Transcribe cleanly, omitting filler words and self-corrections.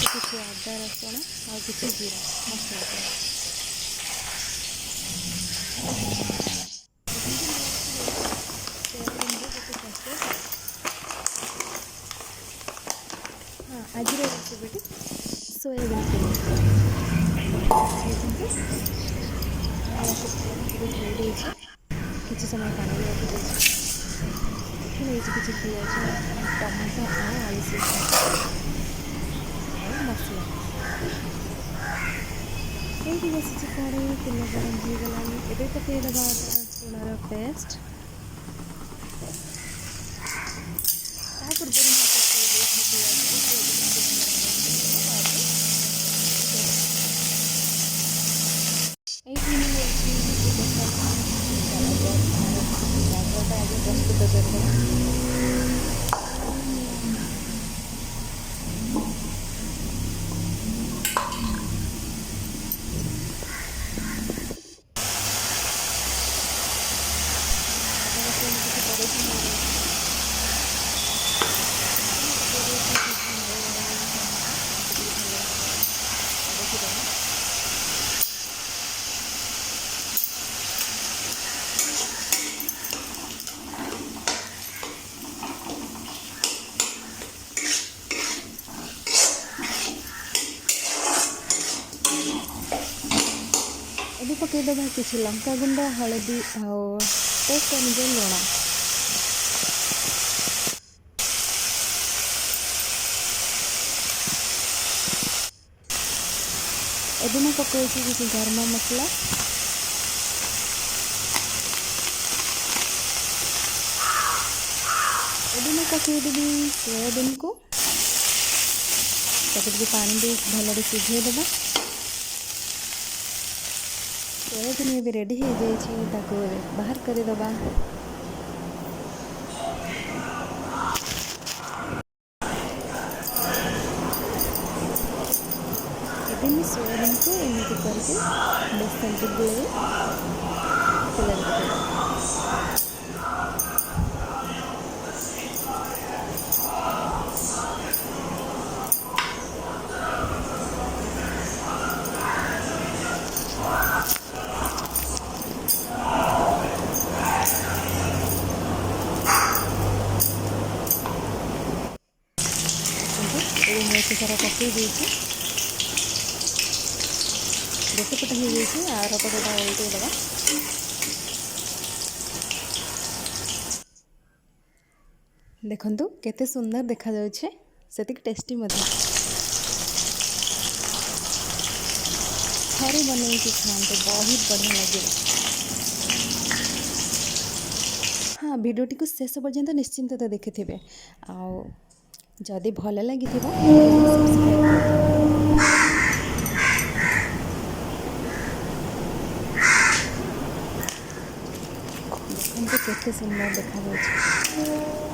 କିଛି ଅଦା ରସୁଣ ଆଉ କିଛି ଜିରା ମସଲା ଆଜିର ରେସିପିଟି ସୋୟାବିନ୍ ଧୋଇ ଦେଇଛି କିଛି ସମୟ ପାଣିରେ ରଖିଦେଇଛି ନେଇଛି କିଛି ପିଆଜ ଟମାଟୋ ଆଉ ଆଳୁ ଆଉ ମସଲା ଏଇଠି ବସିଛି କଡ଼େଇ ତେଲ ଗରମ ହେଇଗଲାଣି ଏବେ ପକାଇଦେବା ଅଦା ରସୁଣର ପେଷ୍ଟ ତା ପୂର୍ବରୁ ମୁଁ ପକାଇ ଦେଇଛି ଏଇଠି ମୁଁ ନେଇଛି ଗାଜରଟା ଆଗେ ପ୍ରସ୍ତୁତ କରିଦେବା ଏବେ ପକାଇଦେବା କିଛି ଲଙ୍କା ଗୁଣ୍ଡ ହଳଦୀ ଆଉ ଟେଷ୍ଟ ଅନୁଯାୟୀ ଲୁଣ ଏବେ ମୁଁ ପକାଉଛି କିଛି ଗରମ ମସଲା ଏବେ ମୁଁ ପକାଇଦେବି ସୋୟାବିନ୍କୁ ତାକୁ ଟିକେ ପାଣି ଦେଇ ଭଲରେ ସିଝାଇଦେବା ସୋୟାବିନ୍ ଏବେ ରେଡ଼ି ହେଇଯାଇଛି ତାକୁ ବାହାର କରିଦେବା ଏବେ ମୁଁ ସୋୟାବିନ୍କୁ ଏମିତି କରିକି ବେସନକୁ ଗୋଳେଇ ତେଲରେ ପକାଇଦେବା ଏବେ ମେଥି ସାରା ପକାଇ ଦେଇଛି ଗୋଟେ ପଟ ହେଇଯାଇଛି ଆର ପଟଟା ଓଲଟେଇ ଦେବା ଦେଖନ୍ତୁ କେତେ ସୁନ୍ଦର ଦେଖାଯାଉଛି ସେତିକି ଟେଷ୍ଟି ମଧ୍ୟ ଥରେ ବନେଇକି ଖାଆନ୍ତୁ ବହୁତ ବଢ଼ିଆ ଲାଗିବ ହଁ ଭିଡ଼ିଓଟିକୁ ଶେଷ ପର୍ଯ୍ୟନ୍ତ ନିଶ୍ଚିନ୍ତ ତ ଦେଖିଥିବେ ଆଉ ଯଦି ଭଲ ଲାଗିଥିବ ସବସ୍କ୍ରାଇବ୍ ଦେଖନ୍ତୁ କେତେ ସୁନ୍ଦର ଦେଖାଯାଉଛି